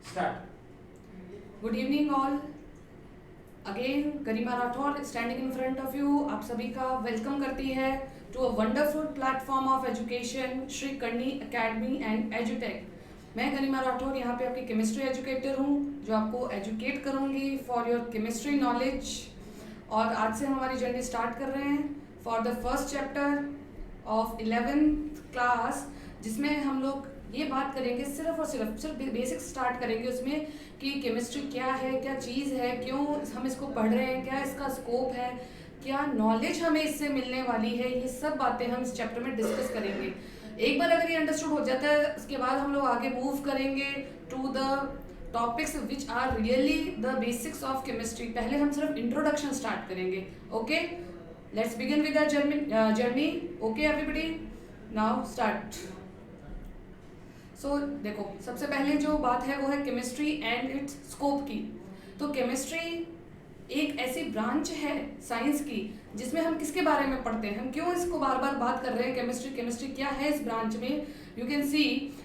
Start. Good evening all. Again Garima Rathore standing in front of you, आप सभी का welcome करती है to a wonderful platform of education Shri Karni Academy and एजुटेक। मैं गरिमा राठौर यहाँ पे आपकी केमिस्ट्री एजुकेटर हूँ, जो आपको एजुकेट करूँगी फॉर योर केमिस्ट्री नॉलेज। और आज से हम हमारी जर्नी स्टार्ट कर रहे हैं for the first chapter of 11th class, जिसमें हम लोग ये बात करेंगे सिर्फ और सिर्फ बेसिक स्टार्ट करेंगे उसमें कि केमिस्ट्री क्या है, क्या चीज़ है, क्यों हम इसको पढ़ रहे हैं, क्या इसका स्कोप है, क्या नॉलेज हमें इससे मिलने वाली है। ये सब बातें हम इस चैप्टर में डिस्कस करेंगे। एक बार अगर ये अंडरस्टूड हो जाता है, उसके बाद हम लोग आगे मूव करेंगे to the topics which are really the basics of chemistry. पहले हम सिर्फ इंट्रोडक्शन स्टार्ट करेंगे। Okay, let's begin with the journey. Okay everybody, now start. So देखो, सबसे पहले जो बात है वो है केमिस्ट्री एंड इट्स स्कोप की। तो केमिस्ट्री एक ऐसी ब्रांच है साइंस की जिसमें हम किसके बारे में पढ़ते हैं, हम क्यों इसको बार बार बात कर रहे हैं केमिस्ट्री केमिस्ट्री क्या है इस ब्रांच में। यू कैन सी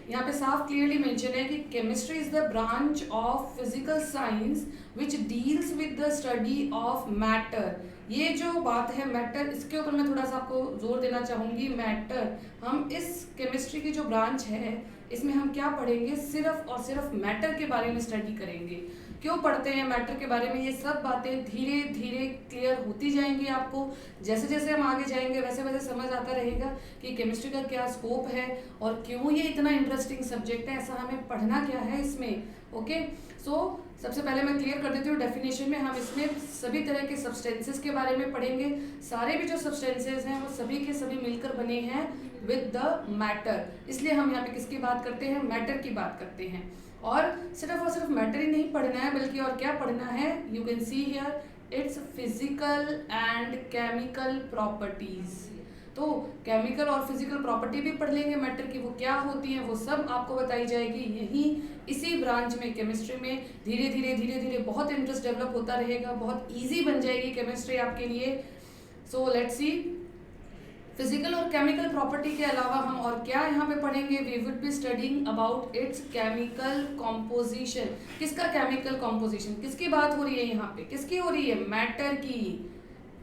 यहाँ पे साफ क्लियरली मेंशन है कि chemistry is the branch of physical science which deals with the study of matter. ये जो बात है मैटर, इसके ऊपर मैं थोड़ा सा आपको जोर देना चाहूँगी। मैटर, हम इस केमिस्ट्री की जो ब्रांच है इसमें हम क्या पढ़ेंगे, सिर्फ और सिर्फ मैटर के बारे में स्टडी करेंगे। क्यों पढ़ते हैं मैटर के बारे में, ये सब बातें धीरे धीरे क्लियर होती जाएंगी आपको। जैसे जैसे हम आगे जाएंगे वैसे वैसे समझ आता रहेगा कि केमिस्ट्री का क्या स्कोप है और क्यों ये इतना इंटरेस्टिंग सब्जेक्ट है, ऐसा हमें पढ़ना क्या है इसमें। ओके, सो सबसे पहले मैं क्लियर कर देती हूँ डेफिनेशन में। हम इसमें सभी तरह के सब्सटेंसेस के बारे में पढ़ेंगे। सारे भी जो सब्सटेंसेस हैं वो सभी के सभी मिलकर बने हैं विद द मैटर, इसलिए हम यहाँ पे किसकी बात करते हैं, मैटर की बात करते हैं। और सिर्फ मैटर ही नहीं पढ़ना है, बल्कि और क्या पढ़ना है, you can see here it's physical and chemical properties. तो केमिकल और फिजिकल प्रॉपर्टी भी पढ़ लेंगे मैटर की, वो क्या होती हैं वो सब आपको बताई जाएगी यही इसी ब्रांच में केमिस्ट्री में। धीरे धीरे बहुत इंटरेस्ट डेवलप होता रहेगा, बहुत ईजी बन जाएगी केमिस्ट्री आपके लिए। सो लेट्स सी, फिजिकल और केमिकल प्रॉपर्टी के अलावा हम और क्या यहाँ पे पढ़ेंगे, we would be studying about its chemical composition. किसका केमिकल कॉम्पोजिशन, किसकी बात हो रही है यहाँ पे, किसकी हो रही है, मैटर की।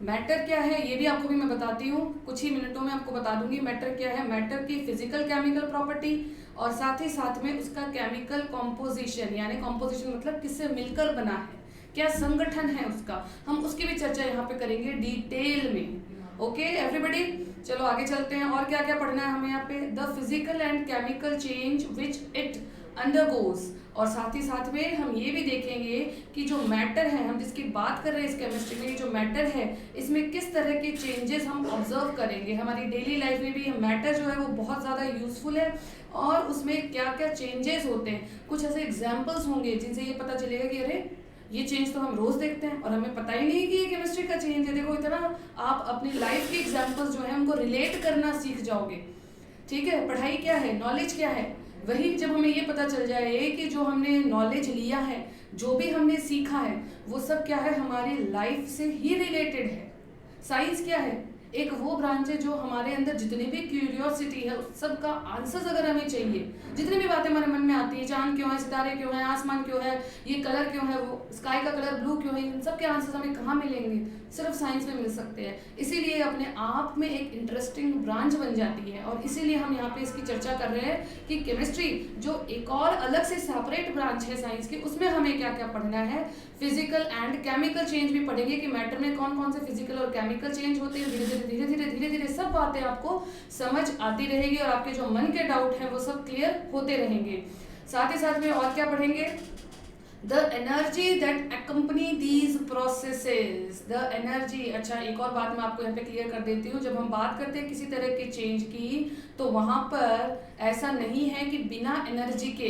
मैटर क्या है ये भी आपको भी मैं बताती हूँ, कुछ ही मिनटों में आपको बता दूंगी मैटर क्या है। मैटर की फिजिकल केमिकल प्रॉपर्टी और साथ ही साथ में उसका केमिकल कॉम्पोजिशन, यानी कॉम्पोजिशन मतलब किससे मिलकर बना है, क्या संगठन है उसका, हम उसकी भी चर्चा यहाँ पे करेंगे डिटेल में। ओके एवरीबॉडी, चलो आगे चलते हैं। और क्या क्या पढ़ना है हमें यहाँ पे, the physical and chemical change which it undergoes. और साथ ही साथ में हम ये भी देखेंगे कि जो मैटर है, हम जिसकी बात कर रहे हैं इस केमिस्ट्री में, जो मैटर है इसमें किस तरह के चेंजेस हम ऑब्जर्व करेंगे। हमारी डेली लाइफ में भी मैटर जो है वो बहुत ज़्यादा यूजफुल है और उसमें क्या क्या चेंजेस होते हैं, कुछ ऐसे एग्जाम्पल्स होंगे जिनसे ये पता चलेगा कि अरे ये चेंज तो हम रोज देखते हैं और हमें पता ही नहीं कि ये केमिस्ट्री का चेंज है। देखो इतना आप अपनी लाइफ के एग्जांपल्स जो है उनको रिलेट करना सीख जाओगे। ठीक है, पढ़ाई क्या है, नॉलेज क्या है, वही जब हमें ये पता चल जाए कि जो हमने नॉलेज लिया है, जो भी हमने सीखा है, वो सब क्या है, हमारी लाइफ से ही रिलेटेड है। साइंस क्या है, एक वो ब्रांच है जो हमारे अंदर जितनी भी क्यूरियोसिटी है उस सब का आंसर्स अगर हमें चाहिए, जितनी भी बातें हमारे मन में आती है, चांद क्यों है, सितारे क्यों है, आसमान क्यों है, ये कलर क्यों है, वो स्काई का कलर ब्लू क्यों है, इन सब के आंसर्स हमें कहाँ मिलेंगे, सिर्फ साइंस में मिल सकते हैं। इसीलिए अपने आप में एक इंटरेस्टिंग ब्रांच बन जाती है और इसीलिए हम यहाँ पे इसकी चर्चा कर रहे हैं कि केमिस्ट्री जो एक और अलग से सेपरेट ब्रांच है साइंस की, उसमें हमें क्या क्या पढ़ना है, फिजिकल एंड केमिकल चेंज भी पढ़ेंगे कि मैटर में कौन कौन से फिजिकल और केमिकल चेंज होते हैं। धीरे धीरे सब बातें आपको समझ आती रहेगी और आपके जो मन के डाउट हैं वो सब क्लियर होते रहेंगे। साथ ही साथ में और क्या पढ़ेंगे, the energy that accompany these processes, the energy. अच्छा, एक और बात मैं आपको यहाँ पे क्लियर कर देती हूँ, जब हम बात करते हैं किसी तरह के चेंज की तो वहाँ पर ऐसा नहीं है कि बिना एनर्जी के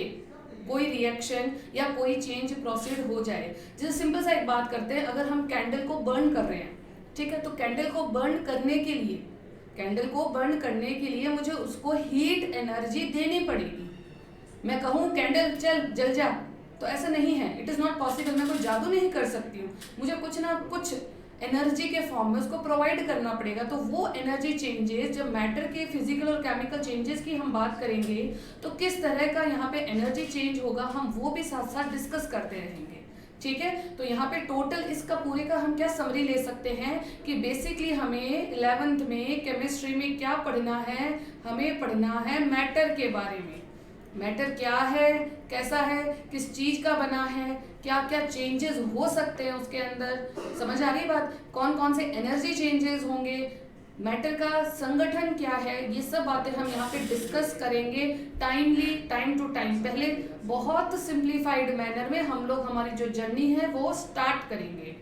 कोई रिएक्शन या कोई चेंज प्रोसीड हो जाए। जैसे सिंपल सा एक बात करते हैं, अगर हम कैंडल को बर्न कर रहे हैं, ठीक है, तो कैंडल को बर्न करने के लिए मुझे उसको हीट एनर्जी देनी पड़ेगी। मैं कहूँ कैंडल चल जल जा, तो ऐसा नहीं है, इट इज़ नॉट पॉसिबल। मैं कोई जादू नहीं कर सकती हूँ, मुझे कुछ ना कुछ एनर्जी के फॉर्म में उसको प्रोवाइड करना पड़ेगा। तो वो एनर्जी चेंजेस, जब मैटर के फिजिकल और केमिकल चेंजेस की हम बात करेंगे तो किस तरह का यहाँ पे एनर्जी चेंज होगा हम वो भी साथ साथ डिस्कस करते रहेंगे। ठीक है, तो यहाँ पे टोटल इसका पूरे का हम क्या समरी ले सकते हैं कि बेसिकली हमें 11th में केमिस्ट्री में क्या पढ़ना है, हमें पढ़ना है मैटर के बारे में। मैटर क्या है, कैसा है, किस चीज का बना है, क्या क्या चेंजेस हो सकते हैं उसके अंदर, समझ आ रही बात, कौन कौन से एनर्जी चेंजेस होंगे, मैटर का संगठन क्या है, ये सब बातें हम यहाँ पे डिस्कस करेंगे टाइमली, टाइम टू टाइम। पहले बहुत सिंप्लीफाइड मैनर में हम लोग हमारी जो जर्नी है वो स्टार्ट करेंगे।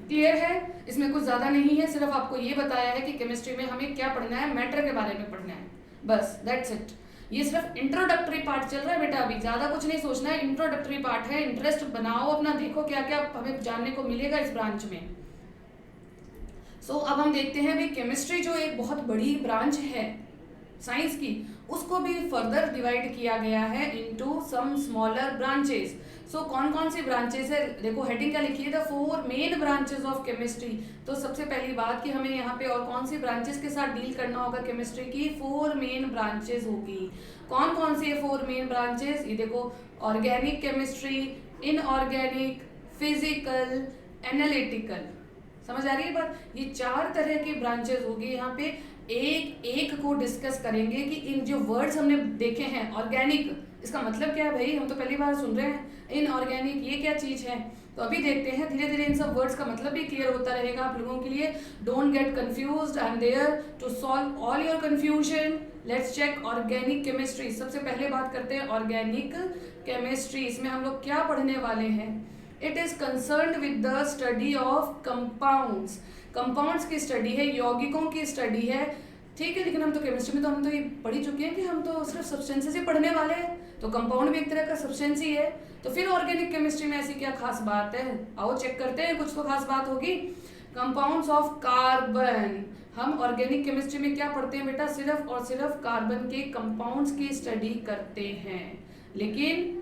क्लियर है, इसमें कुछ ज्यादा नहीं है, सिर्फ आपको ये बताया है कि केमिस्ट्री में हमें क्या पढ़ना है, मैटर के बारे में पढ़ना है, बस दैट्स इट। ये सिर्फ इंट्रोडक्टरी पार्ट चल रहा है बेटा, अभी ज्यादा कुछ नहीं सोचना है, इंट्रोडक्टरी पार्ट है। इंटरेस्ट बनाओ अपना, देखो क्या क्या हमें जानने को मिलेगा इस ब्रांच में। सो अब हम देखते हैं अभी केमिस्ट्री जो एक बहुत बड़ी ब्रांच है साइंस की, उसको भी फर्दर डिवाइड किया गया है इनटू सम स्मॉलर ब्रांचेस। सो कौन कौन सी ब्रांचेस है, देखो हेडिंग क्या लिखी है, the 4 main branches of chemistry. तो सबसे पहली बात कि हमें यहाँ पे और कौन सी ब्रांचेस के साथ डील करना होगा केमिस्ट्री की, 4 मेन ब्रांचेस होगी। कौन कौन सी है 4 मेन ब्रांचेस, ये देखो, organic chemistry, inorganic, physical, analytical. समझ आ रही है बात, ये 4 तरह की ब्रांचेस होगी। यहाँ पे एक एक को डिस्कस करेंगे कि इन जो वर्ड्स हमने देखे हैं, ऑर्गेनिक इसका मतलब क्या है भाई, हम तो पहली बार सुन रहे हैं, इनऑर्गेनिक ये क्या चीज है, तो अभी देखते हैं, धीरे धीरे इन सब वर्ड्स का मतलब भी क्लियर होता रहेगा आप लोगों के लिए। Don't get confused, I am there to solve all your confusion. Let's check organic chemistry. सबसे पहले बात करते हैं ऑर्गेनिक केमिस्ट्री, इसमें हम लोग क्या पढ़ने वाले हैं। It is concerned with the study of compounds. Compounds की स्टडी है, यौगिकों की स्टडी है, ठीक है, लेकिन हम तो केमिस्ट्री में तो हम तो ये पढ़ ही चुके हैं कि हम तो सिर्फ सब्सटेंसेस ही पढ़ने वाले हैं, तो कंपाउंड भी एक तरह का सब्सटेंस ही है। तो फिर ऑर्गेनिक केमिस्ट्री में ऐसी क्या खास बात है, आओ चेक करते हैं, कुछ तो खास बात होगी। कंपाउंड्स ऑफ कार्बन, हम ऑर्गेनिक केमिस्ट्री में क्या पढ़ते हैं बेटा, सिर्फ और सिर्फ कार्बन के कंपाउंड्स की स्टडी करते हैं। लेकिन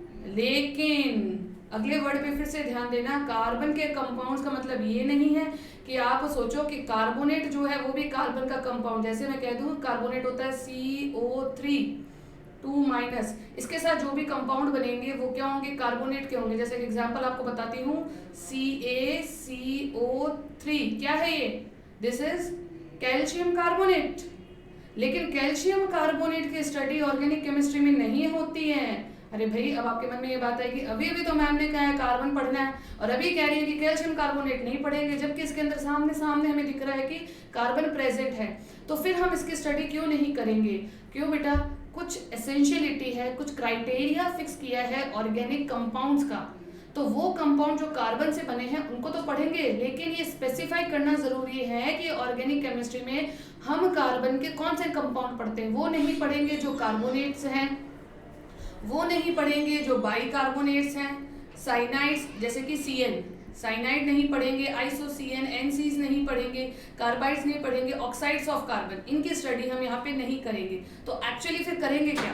अगले वर्ड पे फिर से ध्यान देना, कार्बन के कंपाउंड्स का मतलब ये नहीं है कि आप सोचो कि कार्बोनेट जो है वो भी कार्बन का कंपाउंड, जैसे मैं कह दूं कार्बोनेट होता है CO3 2-, इसके साथ जो भी कंपाउंड बनेंगे वो क्या होंगे, कार्बोनेट के होंगे। जैसे एक एग्जांपल आपको बताती हूँ, CaCO3 क्या है ये, दिस इज कैल्शियम कार्बोनेट। लेकिन कैल्शियम कार्बोनेट की स्टडी ऑर्गेनिक केमिस्ट्री में नहीं होती है। अरे भाई, अब आपके मन में ये बात है कि अभी तो मैम ने कहा है कार्बन पढ़ना है और अभी कह रही है कि कैल्शियम कार्बोनेट नहीं पढ़ेंगे, जबकि इसके अंदर सामने सामने हमें दिख रहा है कि कार्बन प्रेजेंट है, तो फिर हम इसकी स्टडी क्यों नहीं करेंगे। क्यों बेटा, कुछ एसेंशियलिटी है, कुछ क्राइटेरिया फिक्स किया है ऑर्गेनिक कंपाउंड्स का, तो वो कंपाउंड जो कार्बन से बने हैं उनको तो पढ़ेंगे, लेकिन ये स्पेसिफाई करना जरूरी है कि ऑर्गेनिक केमिस्ट्री में हम कार्बन के कौन से कंपाउंड पढ़ते हैं। वो नहीं पढ़ेंगे जो कार्बोनेट्स हैं, वो नहीं पढ़ेंगे जो बाइकार्बोनेट्स हैं, साइनाइड्स जैसे कि CN, साइनाइड नहीं पढ़ेंगे, आइसोसीएन, NCs नहीं पढ़ेंगे, कार्बाइड्स नहीं पढ़ेंगे, ऑक्साइड्स ऑफ कार्बन, इनकी स्टडी हम यहाँ पे नहीं करेंगे। तो एक्चुअली फिर करेंगे क्या,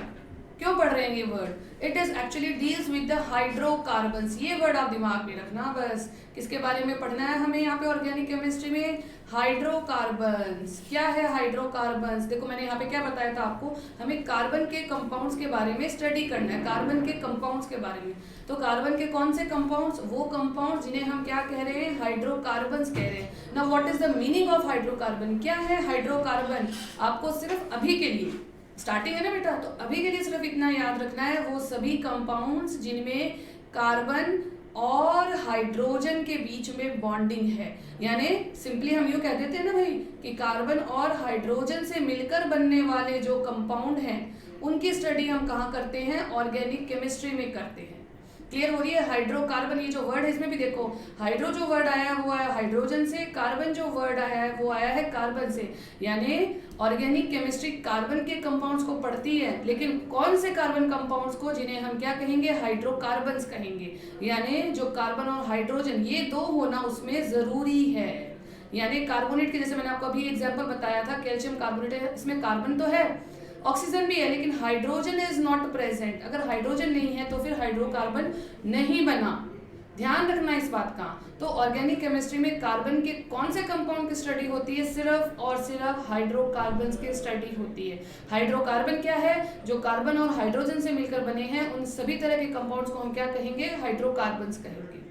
क्यों पढ़ रहे हैं ये word, it is actually deals with the hydrocarbons. ये वर्ड आप दिमाग में रखना, बस किसके बारे में पढ़ना है हमें यहाँ पे ऑर्गेनिक केमिस्ट्री में, हाइड्रोकार्बन्स। क्या है हाइड्रोकार्बन्स, देखो मैंने यहाँ पे क्या बताया था आपको, हमें कार्बन के कंपाउंड्स के बारे में स्टडी करना है, कार्बन के कंपाउंड्स के बारे में। तो कार्बन के कौन से कंपाउंड्स, वो कंपाउंड्स जिन्हें हम क्या कह रहे हैं, हाइड्रोकार्बन्स कह रहे हैं। Now what is the meaning of hydrocarbon, क्या है हाइड्रोकार्बन, आपको सिर्फ अभी के लिए, स्टार्टिंग है ना बेटा, तो अभी के लिए सिर्फ इतना याद रखना है, वो सभी कंपाउंड्स जिनमें कार्बन और हाइड्रोजन के बीच में बॉन्डिंग है। यानी सिंपली हम यूँ कह देते हैं ना भाई कि कार्बन और हाइड्रोजन से मिलकर बनने वाले जो कंपाउंड हैं उनकी स्टडी हम कहाँ करते हैं, ऑर्गेनिक केमिस्ट्री में करते हैं। क्लियर हो रही है। हाइड्रोकार्बन ये जो वर्ड है इसमें भी देखो, हाइड्रो जो वर्ड आया है वो आया हाइड्रोजन से, कार्बन जो वर्ड आया है वो आया है कार्बन से। यानी ऑर्गेनिक केमिस्ट्री कार्बन के कंपाउंड्स को पढ़ती है, लेकिन कौन से कार्बन कंपाउंड्स को, जिन्हें हम क्या कहेंगे, हाइड्रोकार्बन्स कहेंगे। यानी जो कार्बन और हाइड्रोजन ये दो होना उसमें जरूरी है। यानी कार्बोनेट के जैसे मैंने आपको अभी एग्जाम्पल बताया था, कैल्शियम कार्बोनेट है, इसमें कार्बन तो है, ऑक्सीजन भी है, लेकिन हाइड्रोजन इज नॉट प्रेजेंट। अगर हाइड्रोजन नहीं है तो फिर हाइड्रोकार्बन नहीं बना। ध्यान रखना इस बात का। तो ऑर्गेनिक केमिस्ट्री में कार्बन के कौन से कंपाउंड की स्टडी होती है? सिर्फ और सिर्फ हाइड्रोकार्बन्स की स्टडी होती है। हाइड्रोकार्बन क्या है? जो कार्बन और हाइड्रोजन से मिलकर बने हैं, उन सभी तरह के कंपाउंड्स को हम क्या कहेंगे? हाइड्रोकार्बन्स कहेंगे।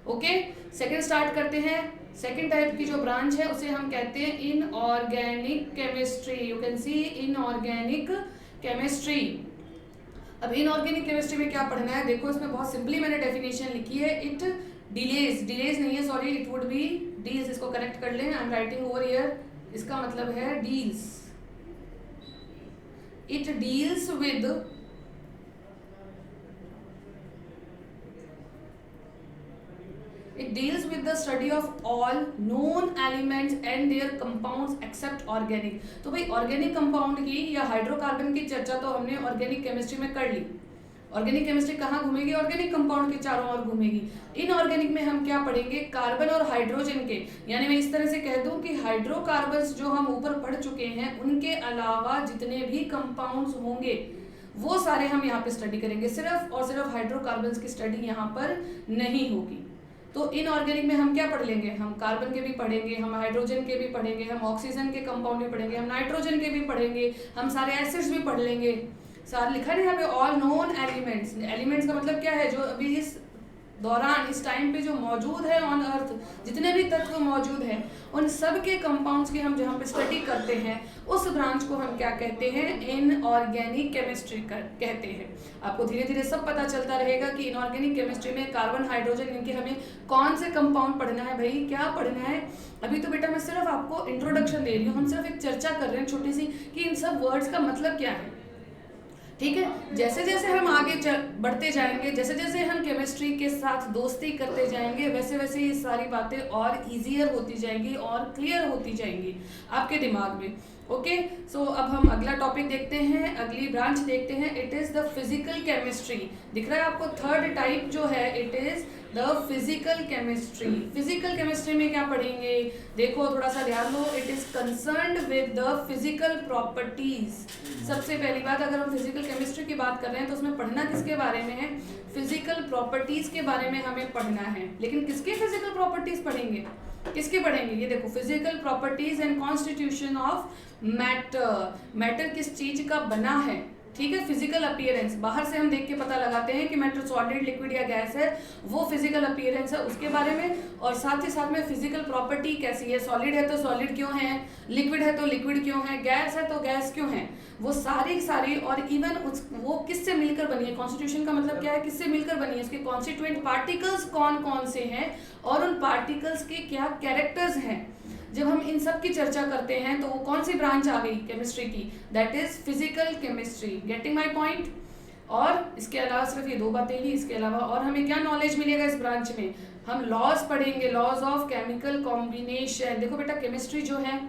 ओके, सेकंड स्टार्ट करते हैं। सेकंड टाइप की जो ब्रांच है उसे हम कहते हैं inorganic chemistry. You can see inorganic chemistry. अब इनऑर्गेनिक केमिस्ट्री में क्या पढ़ना है? देखो, इसमें बहुत सिंपली मैंने डेफिनेशन लिखी है। इट डिलेज नहीं है, sorry, it would be deals. इसको करेक्ट कर लें, आई एम राइटिंग ओवर हियर। इसका मतलब है deals. It deals with It deals with the study of all known elements and their compounds except organic। तो भाई ऑर्गेनिक कंपाउंड की या हाइड्रोकार्बन की चर्चा तो हमने ऑर्गेनिक केमिस्ट्री में कर ली। ऑर्गेनिक केमिस्ट्री कहाँ घूमेगी? ऑर्गेनिक कंपाउंड के चारों ओर घूमेगी। इनऑर्गेनिक में हम क्या पढ़ेंगे? कार्बन और हाइड्रोजन के, यानी मैं इस तरह से कह दूं कि हाइड्रोकार्बन्स जो हम ऊपर पढ़ चुके हैं उनके अलावा जितने भी कंपाउंड्स होंगे वो सारे हम यहाँ पे स्टडी करेंगे। सिर्फ और सिर्फ हाइड्रोकार्बन्स की स्टडी यहाँ पर नहीं होगी। तो इनऑर्गेनिक में हम क्या पढ़ लेंगे? हम कार्बन के भी पढ़ेंगे, हम हाइड्रोजन के भी पढ़ेंगे, हम ऑक्सीजन के कंपाउंड भी पढ़ेंगे, हम नाइट्रोजन के भी पढ़ेंगे, हम सारे एसिड्स भी पढ़ लेंगे। सारा लिखा है यहाँ पे ऑल नोन एलिमेंट्स। एलिमेंट्स का मतलब क्या है? जो अभी इस दौरान, इस टाइम पे जो मौजूद है ऑन अर्थ, जितने भी तत्व मौजूद हैं, उन सब के कंपाउंड्स की हम जहाँ पे स्टडी करते हैं उस ब्रांच को हम क्या कहते हैं? इनऑर्गेनिक केमिस्ट्री कहते हैं। आपको धीरे धीरे सब पता चलता रहेगा कि इनऑर्गेनिक केमिस्ट्री में कार्बन, हाइड्रोजन, इनके हमें कौन से कंपाउंड पढ़ना है। भाई क्या पढ़ना है? अभी तो बेटा मैं सिर्फ आपको इंट्रोडक्शन दे रही हूँ, हम सिर्फ एक चर्चा कर रहे हैं छोटी सी कि इन सब वर्ड्स का मतलब क्या है। ठीक है, जैसे जैसे हम आगे बढ़ते जाएंगे, जैसे जैसे हम केमिस्ट्री के साथ दोस्ती करते जाएंगे, वैसे वैसे ये सारी बातें और इजियर होती जाएंगी और क्लियर होती जाएंगी आपके दिमाग में। ओके, सो अब हम अगला टॉपिक देखते हैं, अगली ब्रांच देखते हैं। It is the physical chemistry. दिख रहा है आपको? थर्ड टाइप जो है, it is the physical chemistry. Physical chemistry में क्या पढ़ेंगे? देखो थोड़ा सा ध्यान दो। It is concerned with the physical properties. सबसे पहली बात, अगर हम फिजिकल केमिस्ट्री की बात कर रहे हैं तो उसमें पढ़ना किसके बारे में है? फिजिकल प्रॉपर्टीज के बारे में हमें पढ़ना है। लेकिन किसकी फिजिकल प्रॉपर्टीज पढ़ेंगे? किसके पढ़ेंगे? ये देखो, physical properties and constitution of matter. Matter किस चीज का बना है? ठीक है, फिजिकल अपीयरेंस। बाहर से हम देख के पता लगाते हैं कि मैटर सॉलिड, लिक्विड या गैस है, वो फिजिकल अपीयरेंस है, उसके बारे में। और साथ ही साथ में फिजिकल प्रॉपर्टी कैसी है? सॉलिड है तो सॉलिड क्यों है, लिक्विड है तो लिक्विड क्यों है, गैस है तो गैस क्यों है, वो सारी और इवन वो किससे मिलकर बनी है। कॉन्स्टिट्यूशन का मतलब क्या है? किससे मिलकर बनी है, उसके कॉन्स्टिट्यूएंट पार्टिकल्स कौन कौन से हैं और उन पार्टिकल्स के क्या कैरेक्टर्स हैं। जब हम इन सब की चर्चा करते हैं तो वो कौन सी ब्रांच आ गई केमिस्ट्री की? That is physical chemistry. Getting my point? और इसके अलावा सिर्फ ये दो बातें ही, इसके अलावा और हमें क्या नॉलेज मिलेगा इस ब्रांच में? हम लॉज पढ़ेंगे, लॉज ऑफ केमिकल कॉम्बिनेशन। देखो बेटा, केमिस्ट्री जो है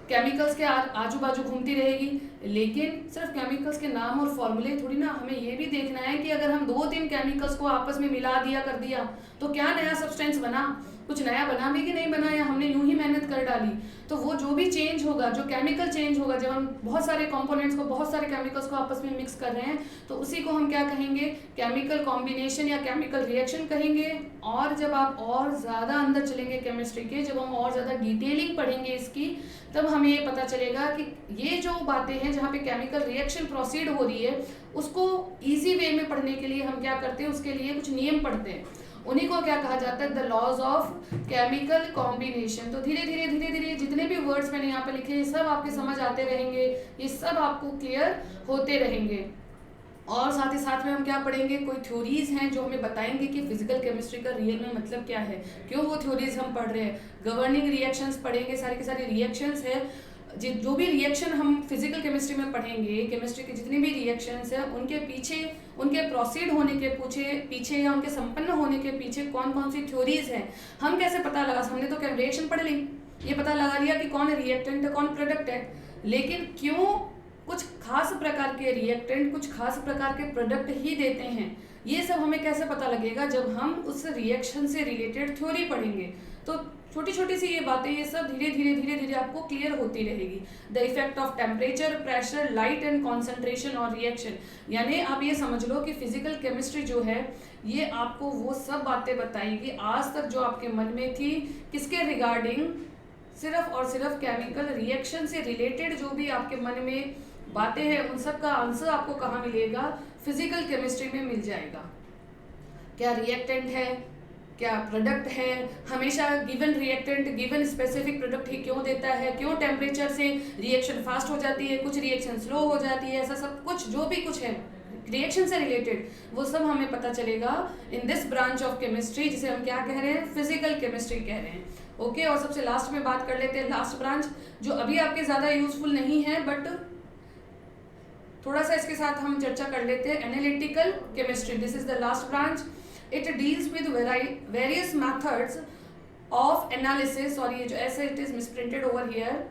केमिकल्स के आजू बाजू घूमती रहेगी, लेकिन सिर्फ केमिकल्स के नाम और फॉर्मूले थोड़ी ना, हमें ये भी देखना है कि अगर हम 2-3 केमिकल्स को आपस में मिला दिया कर दिया तो क्या नया सब्सटेंस बना, कुछ नया बना भी कि नहीं बना, या हमने यूं ही मेहनत कर डाली। तो वो जो भी चेंज होगा, जो केमिकल चेंज होगा, जब हम बहुत सारे कंपोनेंट्स को, बहुत सारे केमिकल्स को आपस में मिक्स कर रहे हैं तो उसी को हम क्या कहेंगे? केमिकल कॉम्बिनेशन या केमिकल रिएक्शन कहेंगे। और जब आप और ज़्यादा अंदर चलेंगे केमिस्ट्री के, जब हम और ज़्यादा डिटेलिंग पढ़ेंगे इसकी, तब हमें ये पता चलेगा कि ये जो बातें हैं जहाँ पे केमिकल रिएक्शन प्रोसीड हो रही है, उसको ईजी वे में पढ़ने के लिए हम क्या करते हैं? उसके लिए कुछ नियम पढ़ते हैं, उन्हीं को क्या कहा जाता है? The laws of chemical combination. तो धीरे धीरे धीरे धीरे जितने भी वर्ड्स मैंने यहाँ पे लिखे ये सब आपके समझ आते रहेंगे, ये सब आपको क्लियर होते रहेंगे। और साथ ही साथ में हम क्या पढ़ेंगे? कोई थ्योरीज हैं जो हमें बताएंगे कि फिजिकल केमिस्ट्री का रियल में मतलब क्या है, क्यों वो थ्योरीज हम पढ़ रहे हैं। गवर्निंग रिएक्शंस पढ़ेंगे, सारी की सारी रिएक्शंस है, जो भी रिएक्शन हम फिजिकल केमिस्ट्री में पढ़ेंगे, केमिस्ट्री के जितने भी रिएक्शंस हैं उनके पीछे, उनके प्रोसीड होने के पीछे या उनके संपन्न होने के पीछे कौन कौन सी थ्योरीज हैं, हम कैसे पता लगा? हमने तो रिएक्शन पढ़ ली, ये पता लगा लिया कि कौन रिएक्टेंट है, कौन प्रोडक्ट है, लेकिन क्यों कुछ खास प्रकार के रिएक्टेंट कुछ खास प्रकार के प्रोडक्ट ही देते हैं, ये सब हमें कैसे पता लगेगा? जब हम उस रिएक्शन से रिलेटेड थ्योरी पढ़ेंगे। तो छोटी छोटी सी ये बातें, ये सब धीरे धीरे आपको क्लियर होती रहेगी। The effect of temperature, pressure, light and concentration और रिएक्शन, यानी आप ये समझ लो कि फिजिकल केमिस्ट्री जो है ये आपको वो सब बातें बताएगी आज तक जो आपके मन में थी, किसके रिगार्डिंग, सिर्फ और सिर्फ केमिकल रिएक्शन से रिलेटेड जो भी आपके मन में बातें हैं उन सब का आंसर आपको कहाँ मिलेगा, फिजिकल केमिस्ट्री में मिल जाएगा। क्या रिएक्टेंट है, क्या प्रोडक्ट है, हमेशा given reactant given specific product ही क्यों देता है, क्यों टेम्परेचर से रिएक्शन फास्ट हो जाती है, कुछ रिएक्शन स्लो हो जाती है, ऐसा सब कुछ जो भी कुछ है रिएक्शन से रिलेटेड वो सब हमें पता चलेगा in this branch of chemistry, जिसे हम क्या कह रहे हैं, फिजिकल केमिस्ट्री कह रहे हैं। ओके, और सबसे लास्ट में बात कर लेते हैं लास्ट ब्रांच जो अभी आपके ज़्यादा यूजफुल नहीं है बट थोड़ा सा इसके साथ हम चर्चा कर लेते हैं, analytical chemistry. This is the last branch. It deals with various methods of analysis, और ये जो ऐसे it is misprinted over here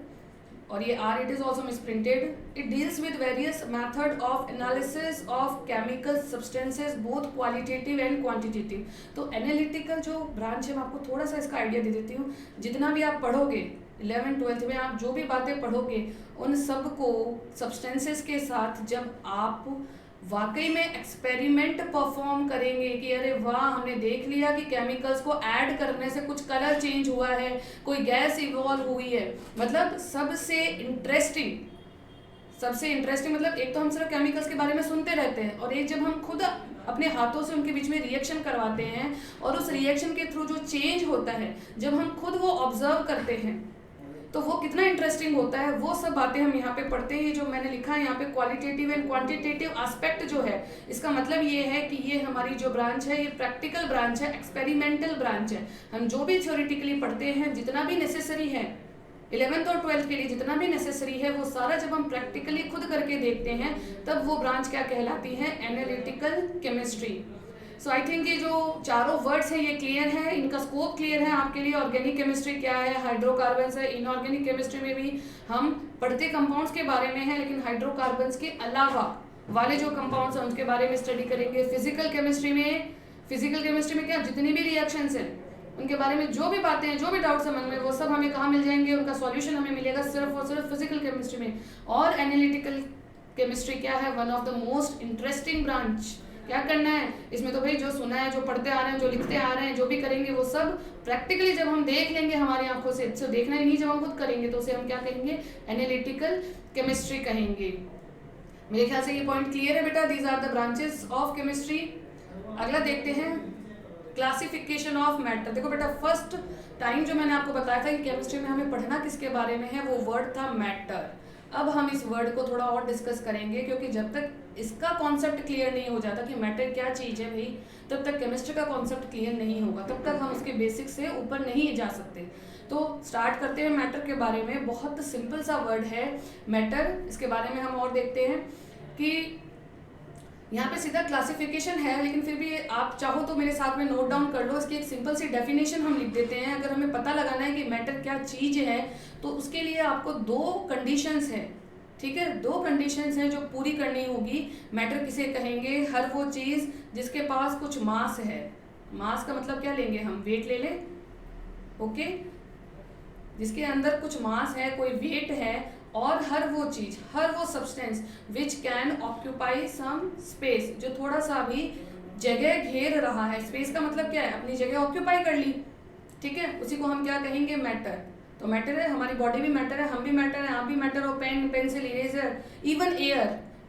और ये are it is also misprinted. It deals with various method of analysis of chemical substances both qualitative and quantitative. तो analytical जो branch है मैं आपको थोड़ा सा इसका आइडिया दे देती हूँ। जितना भी आप पढ़ोगे 11th-12th में आप जो भी बातें पढ़ोगे उन सब को सब्सटेंसेस के साथ जब आप वाकई में एक्सपेरिमेंट परफॉर्म करेंगे कि अरे वाह हमने देख लिया कि केमिकल्स को ऐड करने से कुछ कलर चेंज हुआ है, कोई गैस इवॉल्व हुई है, मतलब सबसे इंटरेस्टिंग मतलब एक तो हम सिर्फ केमिकल्स के बारे में सुनते रहते हैं और एक जब हम खुद अपने हाथों से उनके बीच में रिएक्शन करवाते हैं और उस रिएक्शन के थ्रू जो चेंज होता है जब हम खुद वो ऑब्जर्व करते हैं तो वो कितना इंटरेस्टिंग होता है, वो सब बातें हम यहाँ पे पढ़ते हैं। जो मैंने लिखा है यहाँ पे क्वालिटेटिव एंड क्वांटिटेटिव एस्पेक्ट जो है इसका मतलब ये है कि ये हमारी जो ब्रांच है ये प्रैक्टिकल ब्रांच है, एक्सपेरिमेंटल ब्रांच है। हम जो भी थ्योरेटिकली पढ़ते हैं जितना भी नेसेसरी है 11th और 12th के लिए जितना भी नेसेसरी है वो सारा जब हम प्रैक्टिकली खुद करके देखते हैं तब वो ब्रांच क्या कहलाती है, analytical chemistry. So I think ये जो चारों वर्ड्स हैं ये क्लियर है, इनका स्कोप क्लियर है आपके लिए। ऑर्गेनिक केमिस्ट्री क्या है, हाइड्रोकार्बन्स है। इनऑर्गेनिक केमिस्ट्री में भी हम पढ़ते कंपाउंड्स के बारे में है लेकिन हाइड्रोकार्बन्स के अलावा वाले जो कंपाउंड्स हैं उनके बारे में स्टडी करेंगे। फिजिकल केमिस्ट्री में क्या जितनी भी रिएक्शंस हैं उनके बारे में जो भी बातें हैं, जो भी डाउट्स हैं मन में, वो सब हमें कहाँ मिल जाएंगे, उनका सॉल्यूशन हमें मिलेगा सिर्फ और सिर्फ फिजिकल केमिस्ट्री में। और एनालिटिकल केमिस्ट्री क्या है, one of the most interesting branch. क्या करना है इसमें, तो भाई जो सुना है, जो पढ़ते आ रहे हैं, जो लिखते आ रहे हैं, जो भी करेंगे वो सब प्रैक्टिकली जब हम देख लेंगे हमारी आंखों से, तो देखना ही नहीं, जब हम खुद करेंगे तो उसे हम क्या कहेंगे, एनालिटिकल केमिस्ट्री कहेंगे। मेरे ख्याल से ये पॉइंट क्लियर है बेटा। These are the branches of chemistry. अगला देखते हैं क्लासिफिकेशन ऑफ मैटर। देखो बेटा फर्स्ट टाइम जो मैंने आपको बताया था कि केमिस्ट्री में हमें पढ़ना किसके बारे में है, वो वर्ड था मैटर। अब हम इस वर्ड को थोड़ा और डिस्कस करेंगे क्योंकि जब तक इसका कॉन्सेप्ट क्लियर नहीं हो जाता कि मैटर क्या चीज़ है भाई, तब तक केमिस्ट्री का कॉन्सेप्ट क्लियर नहीं होगा, तब तक हम उसके बेसिक से ऊपर नहीं जा सकते। तो स्टार्ट करते हैं मैटर के बारे में। बहुत सिंपल सा वर्ड है मैटर। इसके बारे में हम और देखते हैं कि यहाँ पे सीधा क्लासिफिकेशन है लेकिन फिर भी आप चाहो तो मेरे साथ में नोट डाउन कर लो। इसकी एक सिंपल सी डेफिनेशन हम लिख देते हैं। अगर हमें पता लगाना है कि मैटर क्या चीज़ है तो उसके लिए आपको दो कंडीशंस है, ठीक है, दो कंडीशंस हैं जो पूरी करनी होगी। मैटर किसे कहेंगे, हर वो चीज़ जिसके पास कुछ मास है। मास का मतलब क्या लेंगे हम, वेट ले लें, ओके, जिसके अंदर कुछ मास है, कोई वेट है, और हर वो चीज, हर वो substance which can occupy some space, जो थोड़ा सा भी जगह घेर रहा है। स्पेस का मतलब क्या है, अपनी जगह ऑक्यूपाई कर ली, ठीक है, उसी को हम क्या कहेंगे, मैटर। तो मैटर है, हमारी बॉडी भी मैटर है, हम भी मैटर है, आप भी मैटर हो, pen, pencil, eraser,